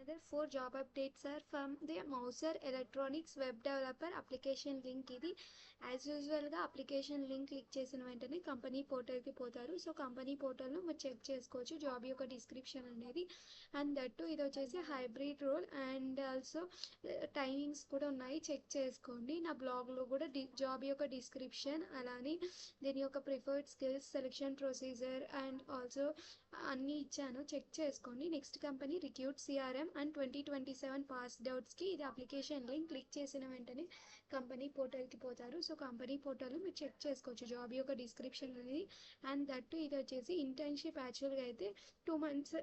Another 4 job updates are from the Mouser Electronics web developer application link. ఇది as యూజువల్గా application link click చేసిన వెంటనే company పోర్టల్కి పోతారు. So company పోర్టల్లో మీరు చెక్ చేసుకోవచ్చు జాబ్ యొక్క డిస్క్రిప్షన్ అనేది. అండ్ దట్టు ఇది వచ్చేసి hybrid role and also timings కూడా ఉన్నాయి, చెక్ చేసుకోండి. నా బ్లాగ్లో కూడా జాబ్ యొక్క డిస్క్రిప్షన్ అలానే దీని యొక్క preferred skills, selection procedure and also అన్నీ ఇచ్చాను, చెక్ చేసుకోండి. Next company recruit CRM and 2027 passed అవుట్స్కి ఇది అప్లికేషన్ లింక్ క్లిక్ చేసిన వెంటనే కంపెనీ పోర్టల్కి పోతారు. సో కంపెనీ పోర్టల్లో మీరు చెక్ చేసుకోవచ్చు జాబ్ యొక్క డిస్క్రిప్షన్ అనేది. అండ్ దట్టు ఇది వచ్చేసి ఇంటర్న్షిప్ యాక్చువల్గా అయితే 2 months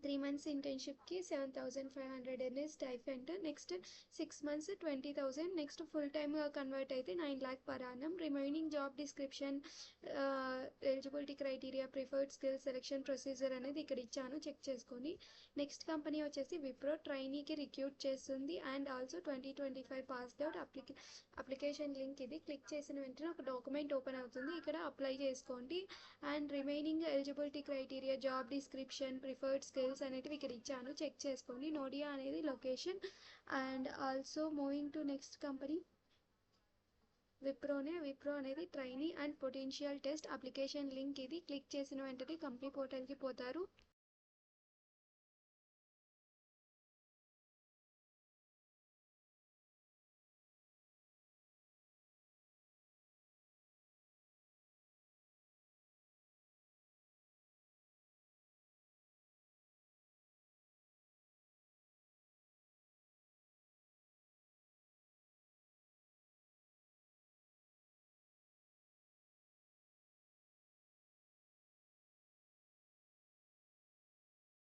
3 months ఇంటర్న్షిప్కి 7,500 అనేది stipend. Next 6 months 20,000. Next full టైమ్గా కన్వర్ట్ అయితే 9 lakh per annum. Remaining job description, eligibility criteria, preferred skills, selection procedure అనేది ఇక్కడ ఇచ్చాను, చెక్ చేసుకోండి. నెక్స్ట్ కంపెనీ వచ్చేసి విప్రో ట్రైనీకి రిక్రూట్ చేస్తుంది and also 2025 passed out. Application link ఇది క్లిక్ చేసిన వెంటనే ఒక డాక్యుమెంట్ ఓపెన్ అవుతుంది, ఇక్కడ అప్లై చేసుకోండి. And remaining eligibility criteria, job description, preferred skills అనేటివి ఇక్కడ ఇచ్చాను, చెక్ చేసుకోండి. నోడియా అనేది location. And also moving to next company Wipro అనేది trainee and potential test application link ఇది క్లిక్ చేసిన వెంటనే కంపెనీ పోర్టల్కి పోతారు.